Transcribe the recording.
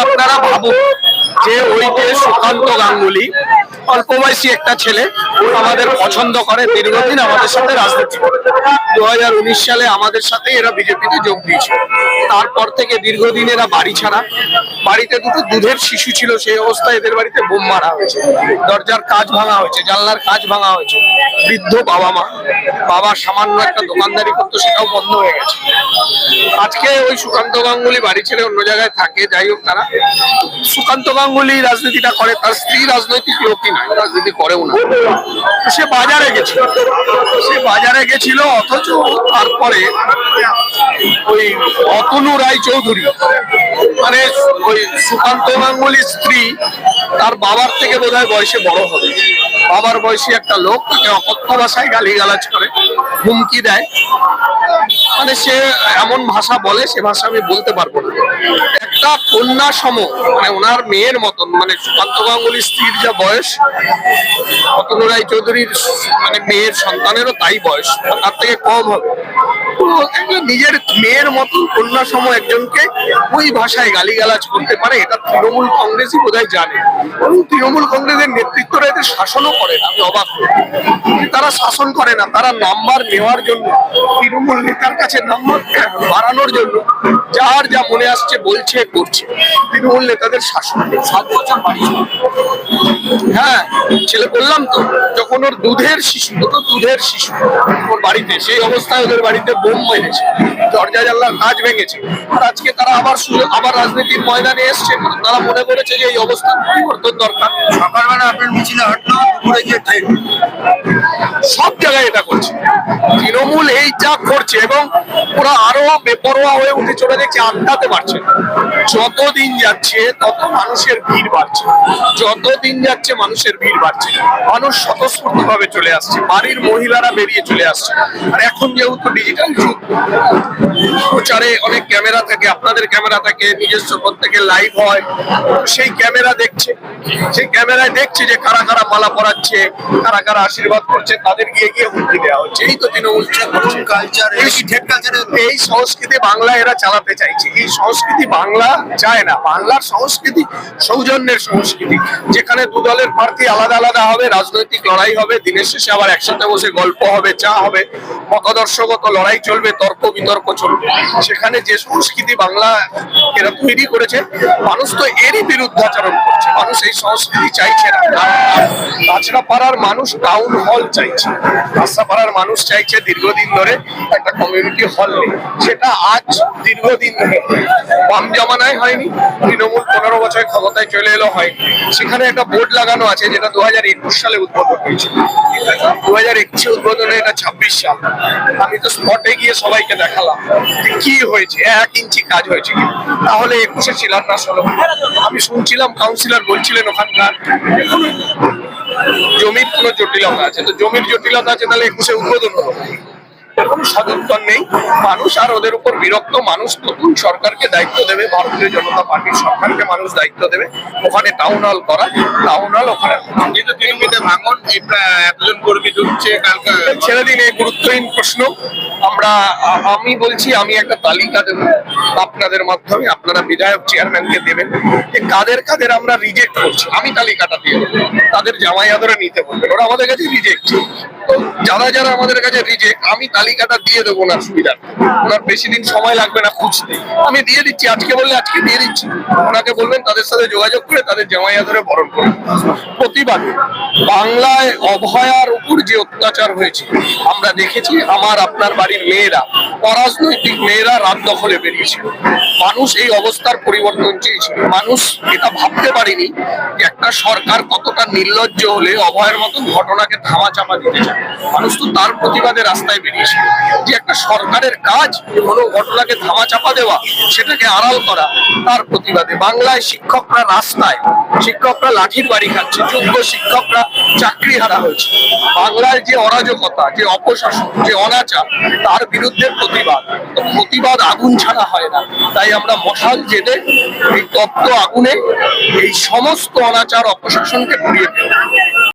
আপনারা ভাবুন যে ওই যে সুকান্ত গাঙ্গুলি অল্প বয়সী একটা ছেলে আমাদের পছন্দ করে, দীর্ঘদিন আমাদের সাথে রাজনীতি করে। 2019 সালে আমাদের সাথে এরা বিজেপিতে যোগ দিয়েছে। তারপর থেকে দীর্ঘদিন এরা বাড়ি ছাড়া, বাড়িতে দুটো দুধের শিশু ছিল, সেই অবস্থায় এদের বাড়িতে বোম মারা হয়েছে, দরজার কাঁচ ভাঙা হয়েছে, জানলার কাঁচ ভাঙা হয়েছে। বৃদ্ধ বাবা মা, বাবা সামান্য একটা দোকানদারি করতো, সেটাও বন্ধ হয়ে গেছে। আজকে ওই সুকান্ত গাঙ্গুলি বাড়ি ছেড়ে অন্য জায়গায় থাকে। যাই হোক, তারা সুকান্ত গাঙ্গুলি রাজনীতিটা করে, তার স্ত্রী রাজনৈতিক লোকই নয়, রাজনীতি করেও না। সে বাজারে গেছিল, অথচ তারপরে ওই অতনু রায় চৌধুরী মানে ওই সুকান্ত গাঙ্গুলির স্ত্রী, তার বাবার থেকে বোধহয় বয়সে বড় হবে, বাবার বয়সী একটা লোক তাকে অকথ্য ভাষায় গালিগালাজ করে, হুমকি দেয়। মানে সে এমন ভাষা বলে, সে ভাষা আমি বলতে পারবো না। একটা কন্যা সম, মানে ওনার মেয়ের মতন, মানে সুকান্ত গাঙ্গুলির স্ত্রীর যা বয়স, অতনু রায় চৌধুরীর মানে মেয়ের সন্তানেরও তাই বয়স, তার থেকে কম হবে। নিজের মেয়ের মতন কন্যা সম একজনকে ওই ভাষায় গালিগালাজ করতে পারে, এটা তৃণমূল কংগ্রেসই বোধহয় জানে। এবং তৃণমূল কংগ্রেসের নেতৃত্বরা এদের শাসনও করে না। আমি অবাক হই, তারা শাসন করে না, তারা নাম্বার নেওয়ার জন্য, তৃণমূল নেতার কাছে নাম্বার বাড়ানোর জন্য যার যা মনে আসছে বলছে করছে। তৃণমূল নেতাদের শাসন 7 বছর বাড়ি, হ্যাঁ ছেলে বললাম তো, যখন ওর দুধের শিশু ওর বাড়িতে, সেই অবস্থায় ওদের বাড়িতে বোম মেরেছে, দরজা জানলার কাঁচ ভেঙেছে। আর আজকে তারা আবার রাজনীতির ময়দানে এসছে, তারা মনে করেছে যে এই অবস্থার পরিবর্তন দরকার। সকালবেলা আপনার মিছিলে হাঁটলো, দুপুরে গিয়ে ট্রেন, সব জায়গায় এটা করছে তৃণমূল, এই যা করছে। এবং ওরা আরো বেপরোয়া হয়ে উঠে চলে যাচ্ছে, আটকাতে পারছে। যতদিন যাচ্ছে তত মানুষের ভিড় বাড়ছে, মানুষ স্বতঃস্ফূর্ত ভাবে চলে আসছে, বাড়ির মহিলারা বেরিয়ে চলে আসছে। আর এখন যেহেতু ডিজিটাল যুগ, প্রচারে অনেক ক্যামেরা থাকে, আপনাদের ক্যামেরা থাকে, নিজস্ব প্রত্যেকের লাইভ হয়, সেই ক্যামেরা দেখছে, সেই ক্যামেরায় দেখছে যে কারা কারা মালা পরাচ্ছে, কারা কারা আশীর্বাদ করছে, তাদের গিয়ে গিয়ে হুমকি দেওয়া হচ্ছে। এই তো তৃণমূল কালচার, এই সংস্কৃতি বাংলা এরা চালাতে চাইছে। এই সংস্কৃতি বাংলা চায় না। বাংলার সংস্কৃতি সৌজন্যের সংস্কৃতি, যেখানে দু দলের প্রার্থী আলাদা আলাদা হবে, রাজনৈতিক লড়াই হবে, দিনের শেষে আবার একসাথে বসে গল্প হবে, চা হবে, মতাদর্শগত লড়াই চলবে, তর্ক বিতর্ক চলবে। সেখানে যে সংস্কৃতি বাংলা এরা তৈরি করেছে, মানুষ তো এরই বিরুদ্ধাচরণ করছে। মানুষ এই সংস্কৃতি চাইছে না। কাঁচরাপাড়ার মানুষ টাউন হল চাইছে, কাঁচরাপাড়ার মানুষ চাইছে দীর্ঘদিন ধরে একটা কমিউনিটি হল নেই। সেটা আজ দীর্ঘদিন ধরে বাম জমানায় হয়নি, তৃণমূল 15 বছর ক্ষমতায় চলে এলো হয়। সেখানে একটা বোর্ড লাগানো আছে, যেটা 2021 সালে উদ্বোধন হয়েছিল। 2021 উদ্বোধনে, এটা 26 সাল। আমি তো স্পটে গিয়ে সবাইকে দেখালাম যে কি হয়েছে, 1 ইঞ্চি কাজ হয়েছে কি। তাহলে 21-এ শিলান্যাস হলো। আমি শুনছিলাম কাউন্সিলর বলছিলেন ওখানকার জমির কোনো জটিলতা আছে, তো জমির জটিলতা আছে, তাহলে 21-এ উদ্বোধন হলো। কোনো সদুত্তর নেই। মানুষ আর ওদের উপর বিরক্ত। মানুষ নতুন সরকারকে দায়িত্ব দেবে, ভারতীয় জনতা পার্টির সরকারকে মানুষ দায়িত্ব দেবে ওখানে টাউন হল করা, টাউন হল ওখানে। কিন্তু তৃণমূলে ভাঙন, এতজন কর্মী ঢুকছে, কালকে ছেড়ে দিন, এই গুরুত্বহীন প্রশ্ন। আমি বলছি, আমি একটা তালিকা দেবো আপনাদের মাধ্যমে, আপনারা বিধায়ক চেয়ারম্যানকে দেবেন যে কাদের কাদের আমরা রিজেক্ট করছি। আমি তালিকাটা দিয়ে দেবো, তাদের জামাই আদরে নিতে বলবেন, ওরা আমাদের কাছে রিজেক্ট। তো যারা যারা আমাদের কাছে রিজেক্ট, আমি তালিকাটা দিয়ে দেবো না, সুবিধা ওনার বেশি দিন সময় লাগবে না খুঁজতে, আমি দিয়ে দিচ্ছি। আজকে বললে আজকে দিয়ে দিচ্ছি, ওনাকে বলবেন তাদের সাথে যোগাযোগ করে তাদের জামাই আদরে বরণ করবেন। প্রতিবাদে বাংলায় অভয়ার উপর যে অত্যাচার হয়েছে আমরা দেখেছি। আমার আপনার বাড়ির মেয়েরা, অরাজনৈতিক মেয়েরা রাত দখলে বেরিয়েছিল। মানুষ এই অবস্থার পরিবর্তন চেয়েছিল। মানুষ এটা ভাবতে পারেনি যে একটা সরকার কতটা নির্লজ্জ হলে অভয়ের মতন ঘটনাকে ধামাচাপা দিতে চায়। মানুষ তো তার প্রতিবাদে রাস্তায় বেরিয়েছিল যে একটা সরকারের কাজ কোনো ঘটনাকে ধামাচাপা দেওয়া, সেটাকে আড়াল করা। তার প্রতিবাদে বাংলায় শিক্ষকরা রাস্তায়, শিক্ষকরা লাঠির বাড়ি খাচ্ছে, যোগ্য শিক্ষকরা চাকরি হারা হয়েছে। বাংলায় যে অরাজকতা, যে অপশাসন, যে অনাচার, তার বিরুদ্ধে প্রতিবাদ আগুন ছাড়া হয় না। তাই আমরা মশাল জেলে এই তপ্ত আগুনে এই সমস্ত অনাচার অপশাসনকে পুড়িয়ে ফেলি।